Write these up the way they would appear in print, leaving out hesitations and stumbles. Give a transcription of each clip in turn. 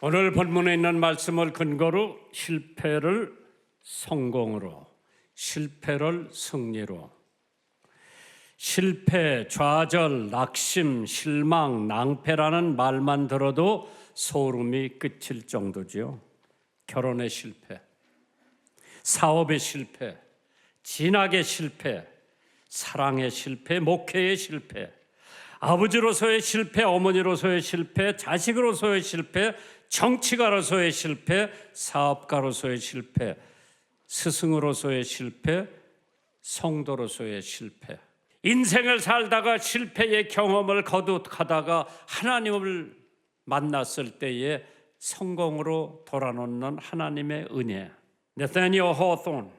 오늘 본문에 있는 말씀을 근거로 실패를 성공으로, 실패를 승리로, 실패, 좌절, 낙심, 실망, 낭패라는 말만 들어도 소름이 끼칠 정도지요. 결혼의 실패, 사업의 실패, 진학의 실패, 사랑의 실패, 목회의 실패, 아버지로서의 실패, 어머니로서의 실패, 자식으로서의 실패, 정치가로서의 실패, 사업가로서의 실패, 스승으로서의 실패, 성도로서의 실패. 인생을 살다가 실패의 경험을 거듭하다가 하나님을 만났을 때에 성공으로 돌아놓는 하나님의 은혜. 네타니엘 호소온,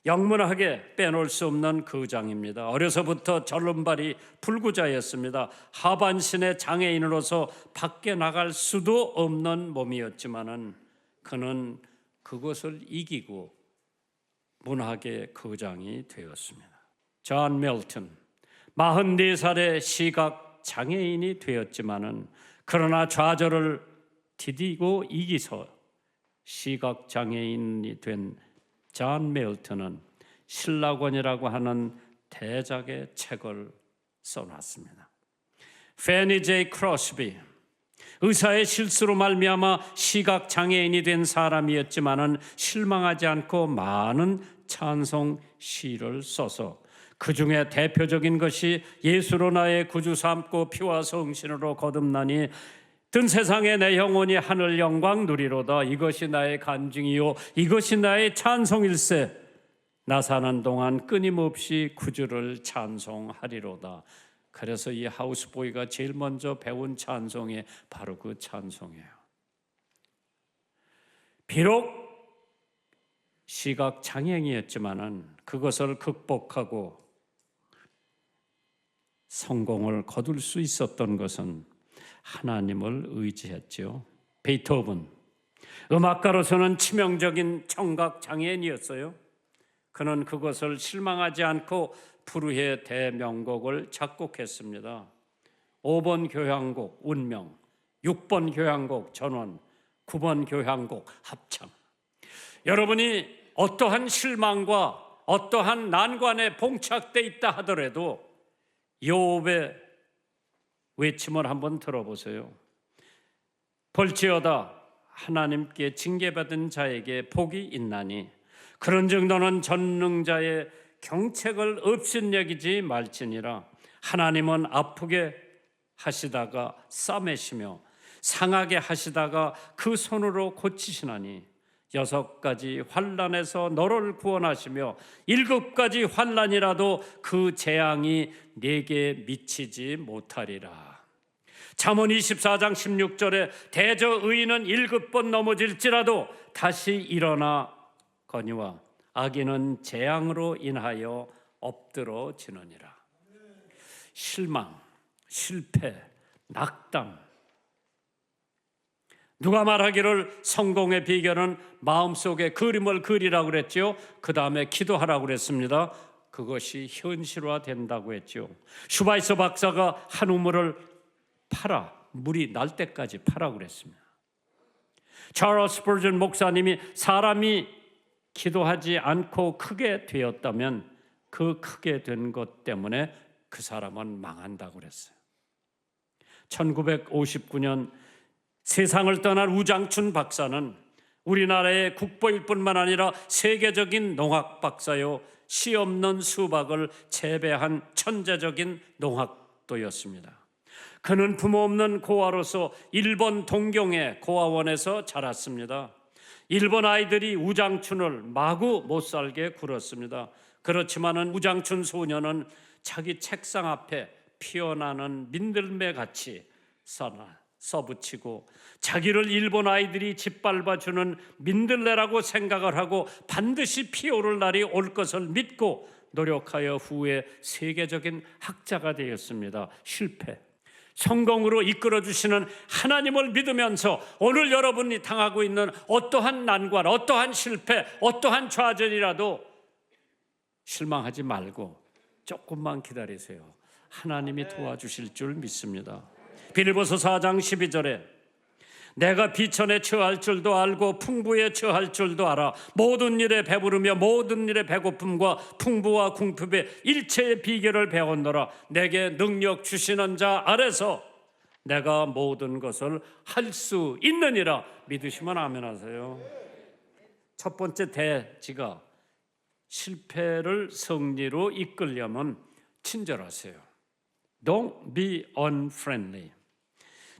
영문학에 빼놓을 수 없는 거장입니다. 어려서부터 절름발이 불구자였습니다. 하반신의 장애인으로서 밖에 나갈 수도 없는 몸이었지만은 그는 그것을 이기고 문학의 거장이 되었습니다. 존 밀턴, 44살의 시각 장애인이 되었지만은 그러나 좌절을 디디고 이기서 시각 장애인이 된 존 밀턴은 신라권이라고 하는 대작의 책을 써놨습니다. 페니 제이 크로스비, 의사의 실수로 말미암아 시각 장애인이 된 사람이었지만은 실망하지 않고 많은 찬송 시를 써서 그 중에 대표적인 것이 예수로 나의 구주 삼고 피와 성신으로 거듭나니 든 세상에 내 영혼이 하늘 영광 누리로다. 이것이 나의 간증이요 이것이 나의 찬송일세. 나 사는 동안 끊임없이 구주를 찬송하리로다. 그래서 이 하우스보이가 제일 먼저 배운 찬송이 바로 그 찬송이에요. 비록 시각 장애인이었지만은 그것을 극복하고 성공을 거둘 수 있었던 것은 하나님을 의지했죠. 베토벤, 음악가로서는 치명적인 청각 장애인이었어요. 그는 그것을 실망하지 않고 불후의 대명곡을 작곡했습니다. 5번 교향곡 운명, 6번 교향곡 전원, 9번 교향곡 합창. 여러분이 어떠한 실망과 어떠한 난관에 봉착돼 있다 하더라도 욥의 외침을 한번 들어보세요. 볼지어다 하나님께 징계받은 자에게 복이 있나니 그런즉 너는 전능자의 경책을 업신여기지 말지니라. 하나님은 아프게 하시다가 싸매시며 상하게 하시다가 그 손으로 고치시나니 6가지 환난에서 너를 구원하시며 7가지 환난이라도 그 재앙이 내게 미치지 못하리라. 잠언 24장 16절에 대저 의인은 7번 넘어질지라도 다시 일어나 거니와 악인은 재앙으로 인하여 엎드러지느니라. 실망, 실패, 낙담. 누가 말하기를 성공의 비결은 마음속에 그림을 그리라고 그랬죠. 그 다음에 기도하라고 그랬습니다. 그것이 현실화된다고 했죠. 슈바이서 박사가 한 우물을 팔아 물이 날 때까지 파라고 그랬습니다. 찰스 스퍼전 목사님이 사람이 기도하지 않고 크게 되었다면 그 크게 된 것 때문에 그 사람은 망한다고 그랬어요. 1959년 세상을 떠난 우장춘 박사는 우리나라의 국보일 뿐만 아니라 세계적인 농학 박사요, 씨 없는 수박을 재배한 천재적인 농학도였습니다. 그는 부모 없는 고아로서 일본 동경의 고아원에서 자랐습니다. 일본 아이들이 우장춘을 마구 못살게 굴었습니다. 그렇지만은 우장춘 소녀는 자기 책상 앞에 피어나는 민들매같이 써붙이고 자기를 일본 아이들이 짓밟아주는 민들레라고 생각을 하고 반드시 피어오를 날이 올 것을 믿고 노력하여 후에 세계적인 학자가 되었습니다. 실패, 성공으로 이끌어주시는 하나님을 믿으면서 오늘 여러분이 당하고 있는 어떠한 난관, 어떠한 실패, 어떠한 좌절이라도 실망하지 말고 조금만 기다리세요. 하나님이 도와주실 줄 믿습니다. 빌립보서 4장 12절에 내가 비천에 처할 줄도 알고 풍부에 처할 줄도 알아. 모든 일에 배부르며 모든 일에 배고픔과 풍부와 궁핍의 일체의 비결을 배웠노라. 내게 능력 주시는 자 아래서 내가 모든 것을 할 수 있느니라. 믿으시면 아멘 하세요. 첫 번째 대지가 실패를 승리로 이끌려면 친절하세요. Don't be unfriendly.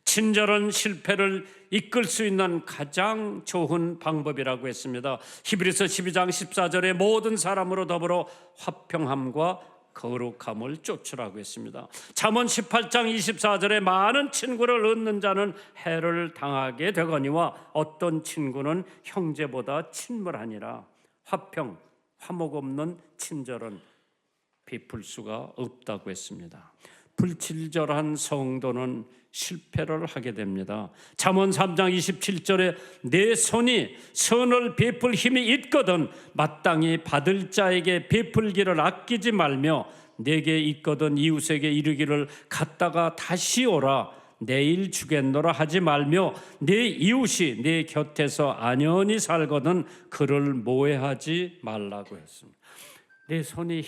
친절은 실패를 이끌 수 있는 가장 좋은 방법이라고 했습니다. 히브리서 12장 14절에 모든 사람으로 더불어 화평함과 거룩함을 쫓으라고 했습니다. 잠언 18장 24절에 많은 친구를 얻는 자는 해를 당하게 되거니와 어떤 친구는 형제보다 친밀하니라. 화평, 화목 없는 친절은 베풀 수가 없다고 했습니다. 불친절한 성도는 실패를 하게 됩니다. 잠언 3장 27절에 내 손이 선을 베풀 힘이 있거든 마땅히 받을 자에게 베풀기를 아끼지 말며 내게 있거든 이웃에게 이르기를 갔다가 다시 오라 내일 주겠노라 하지 말며 내 이웃이 내 곁에서 안연히 살거든 그를 모해하지 말라고 했습니다. 내 손이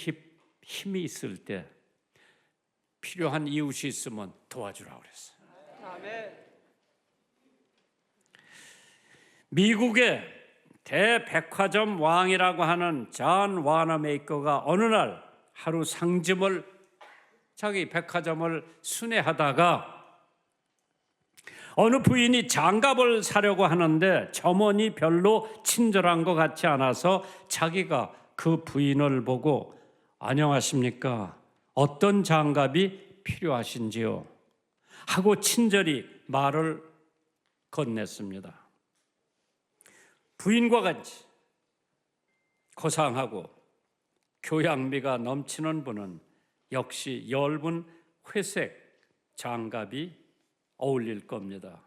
힘이 있을 때 필요한 이웃이 있으면 도와주라고 그랬어요. 아멘. 미국의 대백화점 왕이라고 하는 존 와나메이커가 어느 날 하루 상점을 자기 백화점을 순회하다가 어느 부인이 장갑을 사려고 하는데 점원이 별로 친절한 것 같지 않아서 자기가 그 부인을 보고 안녕하십니까? 어떤 장갑이 필요하신지요? 하고 친절히 말을 건넸습니다. 부인과 같이 고상하고 교양미가 넘치는 분은 역시 엷은 회색 장갑이 어울릴 겁니다.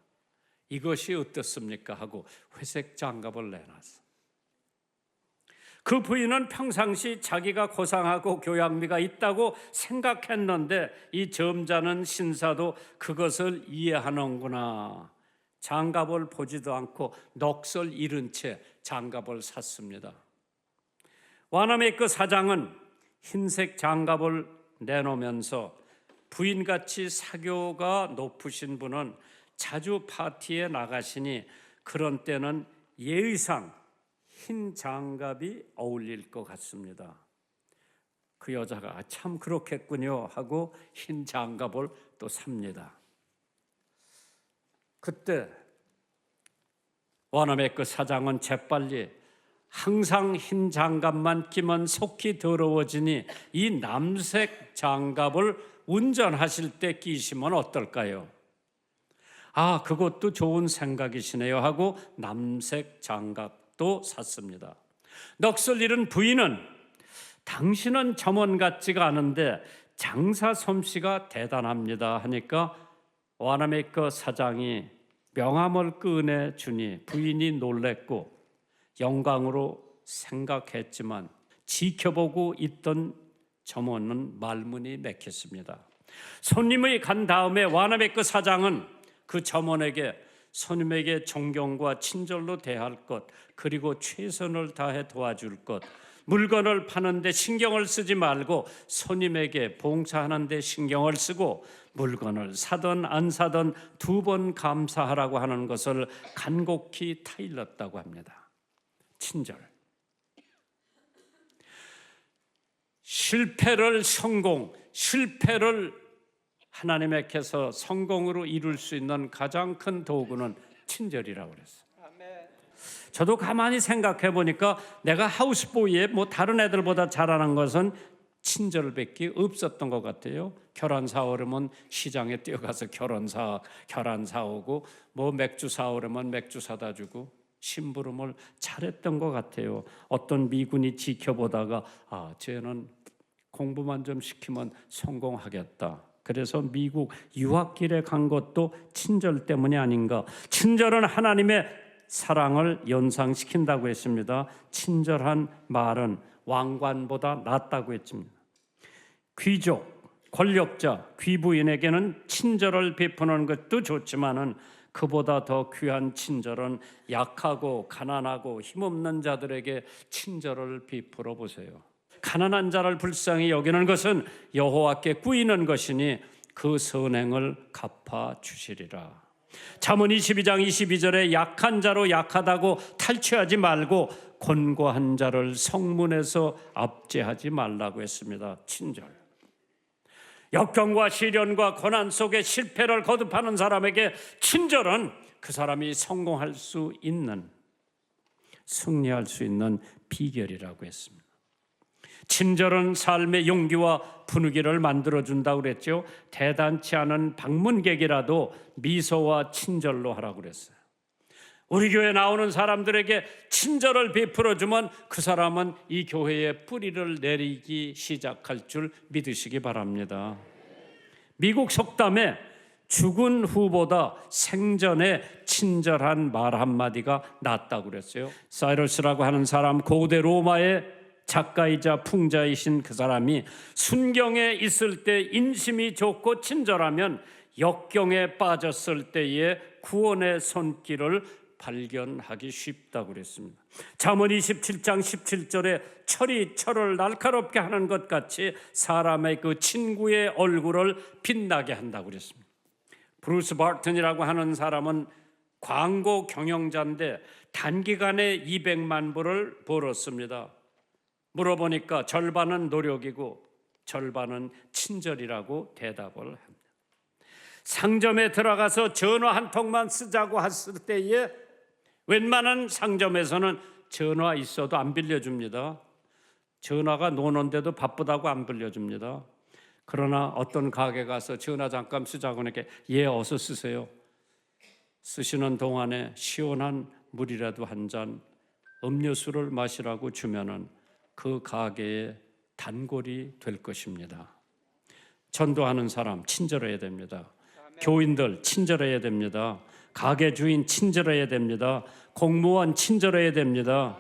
이것이 어떻습니까? 하고 회색 장갑을 내놨어. 그 부인은 평상시 자기가 고상하고 교양미가 있다고 생각했는데 이 점잖은 신사도 그것을 이해하는구나. 장갑을 보지도 않고 넋을 잃은 채 장갑을 샀습니다. 와나메이커 사장은 흰색 장갑을 내놓으면서 부인같이 사교가 높으신 분은 자주 파티에 나가시니 그런 때는 예의상 흰 장갑이 어울릴 것 같습니다. 그 여자가 참 그렇겠군요 하고 흰 장갑을 또 삽니다. 그때 와나메이커 사장은 재빨리 항상 흰 장갑만 끼면 속이 더러워지니 이 남색 장갑을 운전하실 때 끼시면 어떨까요? 아, 그것도 좋은 생각이시네요 하고 남색 장갑도 샀습니다. 넋을 잃은 부인은 당신은 점원 같지가 않은데 장사 솜씨가 대단합니다 하니까 와나메이커 사장이 명함을 꺼내주니 부인이 놀랬고 영광으로 생각했지만 지켜보고 있던 점원은 말문이 막혔습니다. 손님이 간 다음에 와나메이커 사장은 그 점원에게 손님에게 존경과 친절로 대할 것, 그리고 최선을 다해 도와줄 것, 물건을 파는데 신경을 쓰지 말고 손님에게 봉사하는 데 신경을 쓰고 물건을 사든 안 사든 2번 감사하라고 하는 것을 간곡히 타일렀다고 합니다. 친절. 실패를 하나님께서 성공으로 이룰 수 있는 가장 큰 도구는 친절이라고 그랬어요. 저도 가만히 생각해 보니까 내가 하우스보이에 다른 애들보다 잘하는 것은 친절밖에 없었던 것 같아요. 결혼 사오려면 시장에 뛰어가서 결혼 사오고 맥주 사오려면 맥주 사다 주고 심부름을 잘했던 것 같아요. 어떤 미군이 지켜보다가 쟤는 공부만 좀 시키면 성공하겠다. 그래서 미국 유학길에 간 것도 친절 때문이 아닌가. 친절은 하나님의 사랑을 연상시킨다고 했습니다. 친절한 말은 왕관보다 낫다고 했습니다. 귀족, 권력자, 귀부인에게는 친절을 베푸는 것도 좋지만은 그보다 더 귀한 친절은 약하고 가난하고 힘없는 자들에게 친절을 베풀어 보세요. 가난한 자를 불쌍히 여기는 것은 여호와께 꾸이는 것이니 그 선행을 갚아 주시리라. 잠언 22장 22절에 약한 자로 약하다고 탈취하지 말고 곤고한 자를 성문에서 압제하지 말라고 했습니다. 친절. 역경과 시련과 고난 속에 실패를 거듭하는 사람에게 친절은 그 사람이 성공할 수 있는, 승리할 수 있는 비결이라고 했습니다. 친절은 삶의 용기와 분위기를 만들어준다고 그랬죠. 대단치 않은 방문객이라도 미소와 친절로 하라고 그랬어요. 우리 교회에 나오는 사람들에게 친절을 베풀어주면 그 사람은 이 교회에 뿌리를 내리기 시작할 줄 믿으시기 바랍니다. 미국 속담에 죽은 후보다 생전에 친절한 말 한마디가 낫다고 그랬어요. 사이러스라고 하는 사람, 고대 로마의 작가이자 풍자이신 그 사람이 순경에 있을 때 인심이 좋고 친절하면 역경에 빠졌을 때에 구원의 손길을 발견하기 쉽다고 그랬습니다. 잠언 27장 17절에 철이 철을 날카롭게 하는 것 같이 사람의 그 친구의 얼굴을 빛나게 한다고 그랬습니다. 브루스 바튼이라고 하는 사람은 광고 경영자인데 단기간에 200만 불을 벌었습니다. 물어보니까 절반은 노력이고 절반은 친절이라고 대답을 합니다. 상점에 들어가서 전화 한 통만 쓰자고 했을 때에 웬만한 상점에서는 전화 있어도 안 빌려줍니다. 전화가 노는데도 바쁘다고 안 빌려줍니다. 그러나 어떤 가게 가서 전화 잠깐 쓰자고 하니까 예, 어서 쓰세요. 쓰시는 동안에 시원한 물이라도 한 잔, 음료수를 마시라고 주면은 그 가게의 단골이 될 것입니다. 전도하는 사람 친절해야 됩니다. 교인들 친절해야 됩니다. 가게 주인 친절해야 됩니다. 공무원 친절해야 됩니다.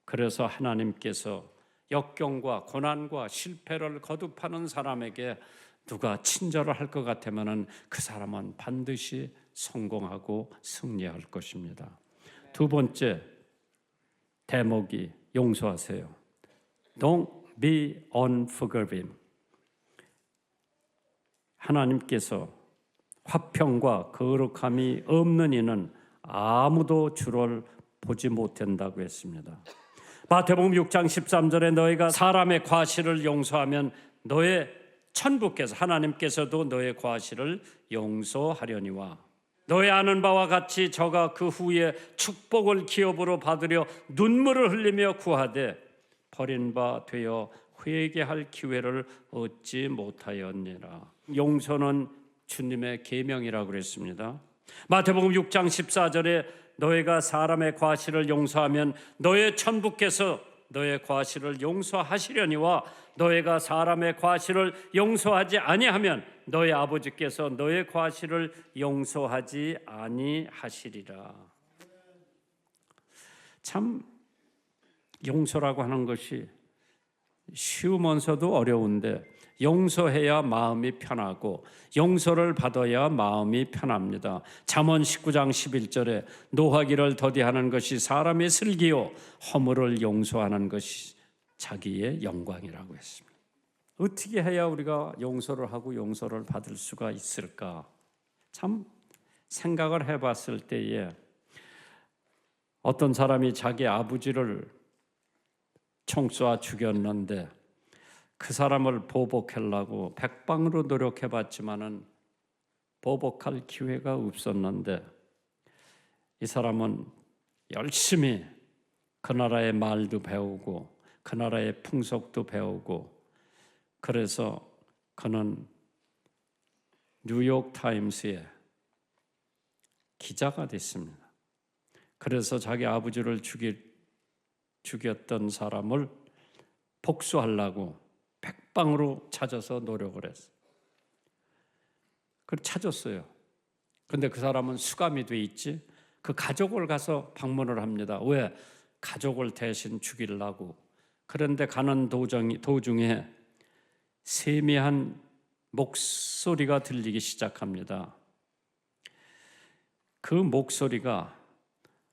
그래서 하나님께서 역경과 고난과 실패를 거듭하는 사람에게 누가 친절을 할 것 같으면 그 사람은 반드시 성공하고 승리할 것입니다. 두 번째 대목이 용서하세요. Don't be unforgiving. 하나님께서 화평과 거룩함이 없는 이는 아무도 주를 보지 못한다고 했습니다. 마태복음 6장 13절에 너희가 사람의 과실을 용서하면 너의 천부께서 하나님께서도 너의 과실을 용서하려니와 너의 아는 바와 같이 저가 그 후에 축복을 기업으로 받으려 눈물을 흘리며 구하되 버린 바 되어 회개할 기회를 얻지 못하였느니라. 용서는 주님의 계명이라고 그랬습니다. 마태복음 6장 14절에 너희가 사람의 과실을 용서하면 너의 천부께서 너의 과실을 용서하시려니와 너희가 사람의 과실을 용서하지 아니하면 너의 아버지께서 너의 과실을 용서하지 아니하시리라. 참 용서라고 하는 것이 쉬우면서도 어려운데 용서해야 마음이 편하고 용서를 받아야 마음이 편합니다. 잠언 19장 11절에 노하기를 더디하는 것이 사람의 슬기요 허물을 용서하는 것이 자기의 영광이라고 했습니다. 어떻게 해야 우리가 용서를 하고 용서를 받을 수가 있을까? 참 생각을 해봤을 때에 어떤 사람이 자기 아버지를 총 쏴 죽였는데 그 사람을 보복하려고 백방으로 노력해봤지만은 보복할 기회가 없었는데 이 사람은 열심히 그 나라의 말도 배우고 그 나라의 풍속도 배우고 그래서 그는 뉴욕 타임스의 기자가 됐습니다. 그래서 자기 아버지를 죽였던 사람을 복수하려고 백방으로 찾아서 노력을 했어요. 그걸 찾았어요. 그런데 그 사람은 수감이 돼 있지. 그 가족을 가서 방문을 합니다. 왜? 가족을 대신 죽이려고. 그런데 가는 도중에 세미한 목소리가 들리기 시작합니다. 그 목소리가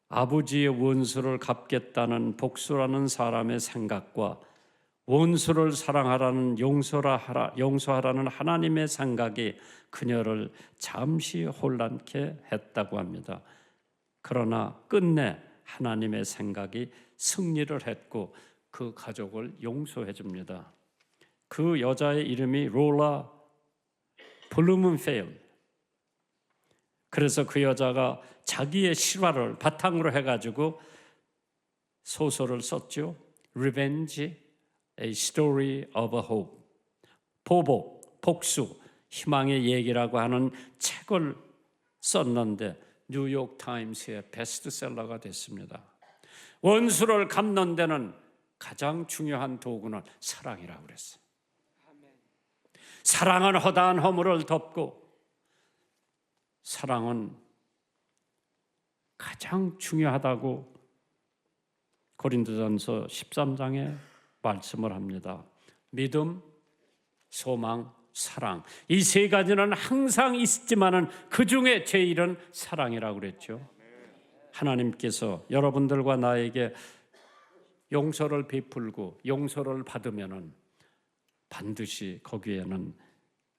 아버지의 원수를 갚겠다는 복수라는 사람의 생각과 원수를 사랑하라는 용서하라는 하나님의 생각이 그녀를 잠시 혼란케 했다고 합니다. 그러나 끝내 하나님의 생각이 승리를 했고 그 가족을 용서해 줍니다. 그 여자의 이름이 로라 블루멘펠. 그래서 그 여자가 자기의 실화를 바탕으로 해가지고 소설을 썼죠. Revenge, A Story of a Hope. 보복, 복수, 희망의 얘기라고 하는 책을 썼는데 뉴욕 타임스의 베스트셀러가 됐습니다. 원수를 갚는 데는 가장 중요한 도구는 사랑이라고 그랬어요. 사랑은 허다한 허물을 덮고 사랑은 가장 중요하다고 고린도전서 13장에 말씀을 합니다. 믿음, 소망, 사랑. 이 세 가지는 항상 있지만은 그 중에 제일은 사랑이라고 그랬죠. 하나님께서 여러분들과 나에게 용서를 베풀고 용서를 받으면은 반드시 거기에는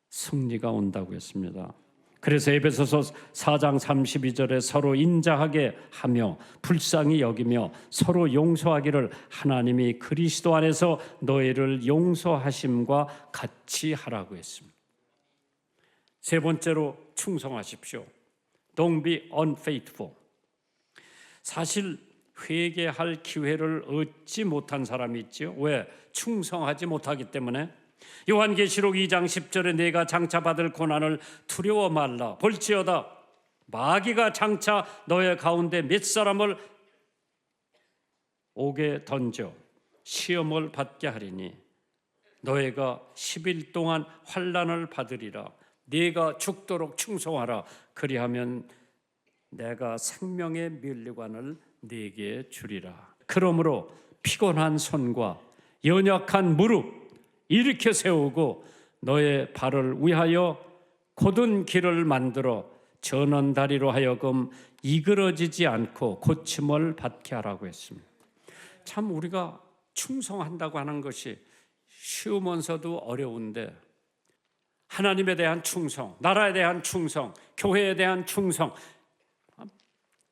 승리가 온다고 했습니다. 그래서 에베소서 4장 32절에 서로 인자하게 하며 불쌍히 여기며 서로 용서하기를 하나님이 그리스도 안에서 너희를 용서하심과 같이 하라고 했습니다. 세 번째로 충성하십시오. Don't be unfaithful. 사실 회개할 기회를 얻지 못한 사람이 있죠. 왜? 충성하지 못하기 때문에. 요한계시록 2장 10절에 내가 장차 받을 고난을 두려워 말라. 볼지어다 마귀가 장차 너의 가운데 몇 사람을 옥에 던져 시험을 받게 하리니 너희가 10일 동안 환난을 받으리라. 네가 죽도록 충성하라. 그리하면 내가 생명의 면류관을 네게 주리라. 그러므로 피곤한 손과 연약한 무릎 일으켜 세우고 너의 발을 위하여 곧은 길을 만들어 전원 다리로 하여금 이그러지지 않고 고침을 받게 하라고 했습니다. 참 우리가 충성한다고 하는 것이 쉬우면서도 어려운데 하나님에 대한 충성, 나라에 대한 충성, 교회에 대한 충성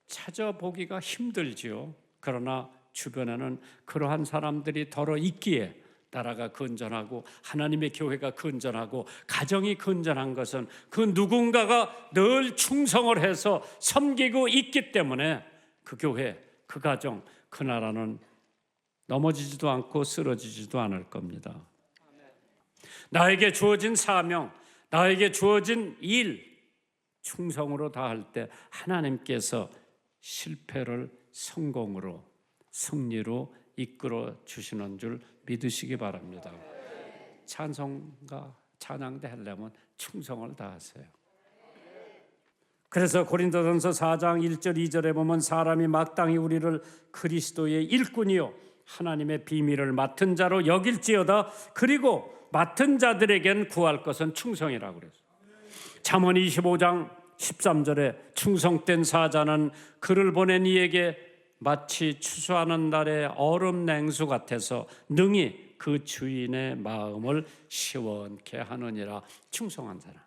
찾아보기가 힘들지요. 그러나 주변에는 그러한 사람들이 더러 있기에 나라가 건전하고 하나님의 교회가 건전하고 가정이 건전한 것은 그 누군가가 늘 충성을 해서 섬기고 있기 때문에 그 교회, 그 가정, 그 나라는 넘어지지도 않고 쓰러지지도 않을 겁니다. 나에게 주어진 사명, 나에게 주어진 일 충성으로 다할 때 하나님께서 실패를 성공으로, 승리로 이끌어 주시는 줄 믿으시기 바랍니다. 찬송가, 찬양대 하려면 충성을 다하세요. 그래서 고린도전서 4장 1절 2절에 보면 사람이 마땅히 우리를 그리스도의 일꾼이요 하나님의 비밀을 맡은 자로 여길지어다. 그리고 맡은 자들에겐 구할 것은 충성이라고 그랬어요. 잠언 25장 13절에 충성된 사자는 그를 보낸 이에게 마치 추수하는 날의 얼음 냉수 같아서 능히 그 주인의 마음을 시원케 하느니라. 충성한 사람.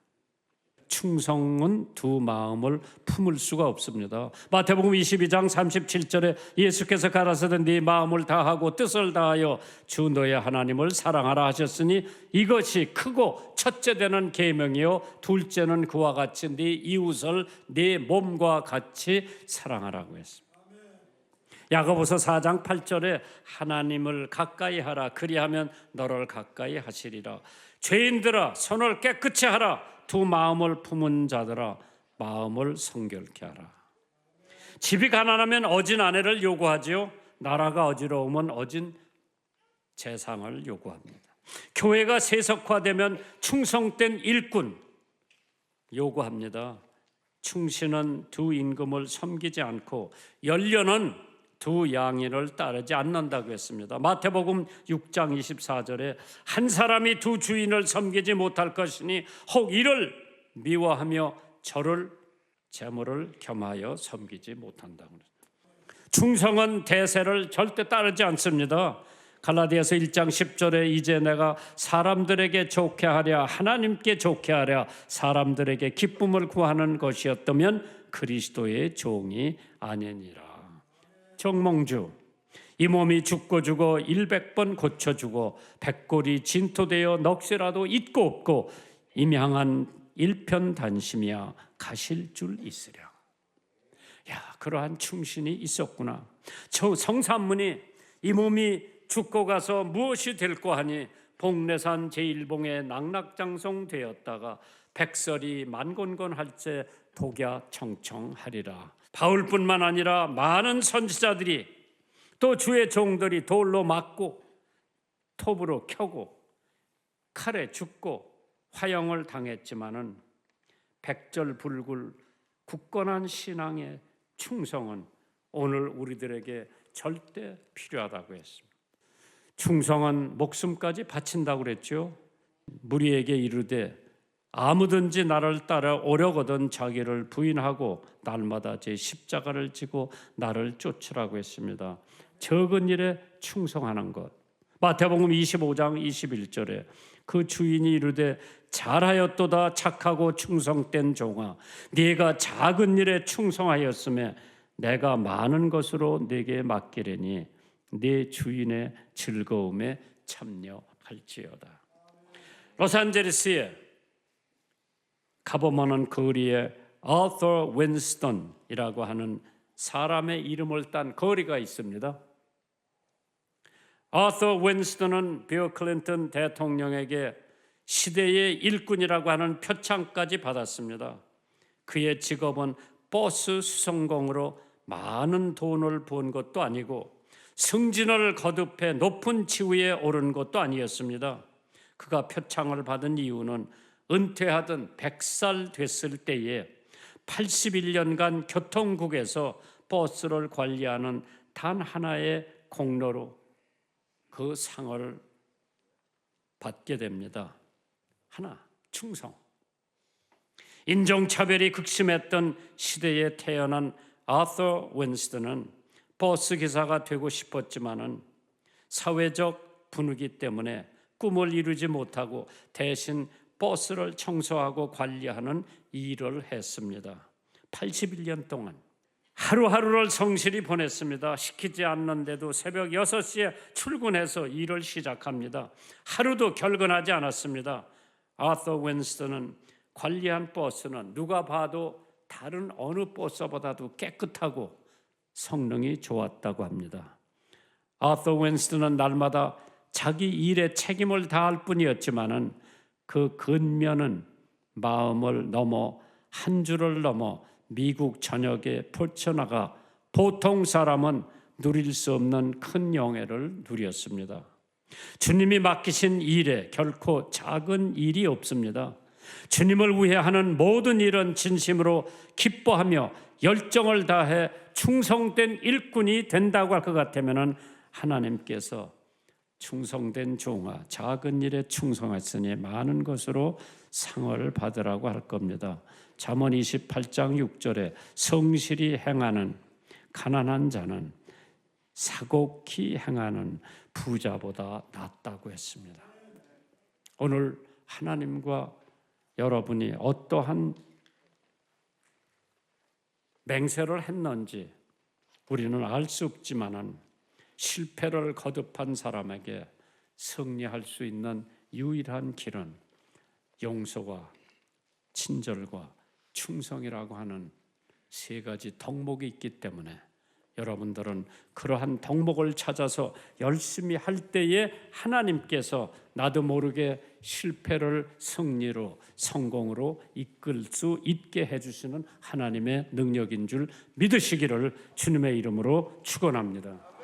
충성은 두 마음을 품을 수가 없습니다. 마태복음 22장 37절에 예수께서 가라사대 네 마음을 다하고 뜻을 다하여 주 너의 하나님을 사랑하라 하셨으니 이것이 크고 첫째 되는 계명이요 둘째는 그와 같이 네 이웃을 네 몸과 같이 사랑하라고 했습니다. 야고보서 4장 8절에 하나님을 가까이 하라 그리하면 너를 가까이 하시리라. 죄인들아 손을 깨끗이 하라. 두 마음을 품은 자들아 마음을 성결케 하라. 집이 가난하면 어진 아내를 요구하지요. 나라가 어지러우면 어진 재상을 요구합니다. 교회가 세속화되면 충성된 일꾼 요구합니다. 충신은 두 임금을 섬기지 않고 연료는 두 양인을 따르지 않는다고 했습니다. 마태복음 6장 24절에 한 사람이 두 주인을 섬기지 못할 것이니 혹 이를 미워하며 저를 재물을 겸하여 섬기지 못한다고. 충성은 대세를 절대 따르지 않습니다. 갈라디아서 1장 10절에 이제 내가 사람들에게 좋게 하랴 하나님께 좋게 하랴 사람들에게 기쁨을 구하는 것이었다면 그리스도의 종이 아니니라. 정몽주, 이 몸이 죽고 죽어 100번 고쳐주고 백골이 진토되어 넋이라도 있고 없고 임향한 일편단심이야 가실 줄 있으랴. 야, 그러한 충신이 있었구나. 저 성산문이 이 몸이 죽고 가서 무엇이 될꼬 하니 복례산 제1봉에 낙락장송 되었다가 백설이 만곤곤할 때 독야청청하리라. 바울뿐만 아니라 많은 선지자들이 또 주의 종들이 돌로 맞고 톱으로 켜고 칼에 죽고 화형을 당했지만은 백절불굴 굳건한 신앙의 충성은 오늘 우리들에게 절대 필요하다고 했습니다. 충성은 목숨까지 바친다고 그랬죠. 무리에게 이르되 아무든지 나를 따라 오려거든 자기를 부인하고 날마다 제 십자가를 지고 나를 쫓으라고 했습니다. 적은 일에 충성하는 것. 마태복음 25장 21절에 그 주인이 이르되 잘하였도다 착하고 충성된 종아 네가 작은 일에 충성하였으며 내가 많은 것으로 네게 맡기려니 네 주인의 즐거움에 참여할지어다. 로스앤젤레스에 가보면은 거리에 아서 윈스턴이라고 하는 사람의 이름을 딴 거리가 있습니다. 아서 윈스턴은 빌 클린턴 대통령에게 시대의 일꾼이라고 하는 표창까지 받았습니다. 그의 직업은 버스 수송공으로 많은 돈을 번 것도 아니고 승진을 거듭해 높은 지위에 오른 것도 아니었습니다. 그가 표창을 받은 이유는 은퇴하던 100살 됐을 때에 81년간 교통국에서 버스를 관리하는 단 하나의 공로로 그 상을 받게 됩니다. 하나, 충성. 인종차별이 극심했던 시대에 태어난 아서 윈스턴은 버스 기사가 되고 싶었지만은 사회적 분위기 때문에 꿈을 이루지 못하고 대신 버스를 청소하고 관리하는 일을 했습니다. 81년 동안 하루하루를 성실히 보냈습니다. 시키지 않는데도 새벽 6시에 출근해서 일을 시작합니다. 하루도 결근하지 않았습니다. 아서 윈스턴은 관리한 버스는 누가 봐도 다른 어느 버스보다도 깨끗하고 성능이 좋았다고 합니다. 아서 윈스턴은 날마다 자기 일에 책임을 다할 뿐이었지만은 그 근면은 마음을 넘어 한 줄을 넘어 미국 전역에 펼쳐나가 보통 사람은 누릴 수 없는 큰 영예를 누렸습니다. 주님이 맡기신 일에 결코 작은 일이 없습니다. 주님을 위해 하는 모든 일은 진심으로 기뻐하며 열정을 다해 충성된 일꾼이 된다고 할 것 같으면 하나님께서 충성된 종아 작은 일에 충성했으니 많은 것으로 상을 받으라고 할 겁니다. 잠언 28장 6절에 성실히 행하는 가난한 자는 사곡히 행하는 부자보다 낫다고 했습니다. 오늘 하나님과 여러분이 어떠한 맹세를 했는지 우리는 알 수 없지만은 실패를 거듭한 사람에게 승리할 수 있는 유일한 길은 용서와 친절과 충성이라고 하는 세 가지 덕목이 있기 때문에 여러분들은 그러한 덕목을 찾아서 열심히 할 때에 하나님께서 나도 모르게 실패를 승리로 성공으로 이끌 수 있게 해주시는 하나님의 능력인 줄 믿으시기를 주님의 이름으로 축원합니다.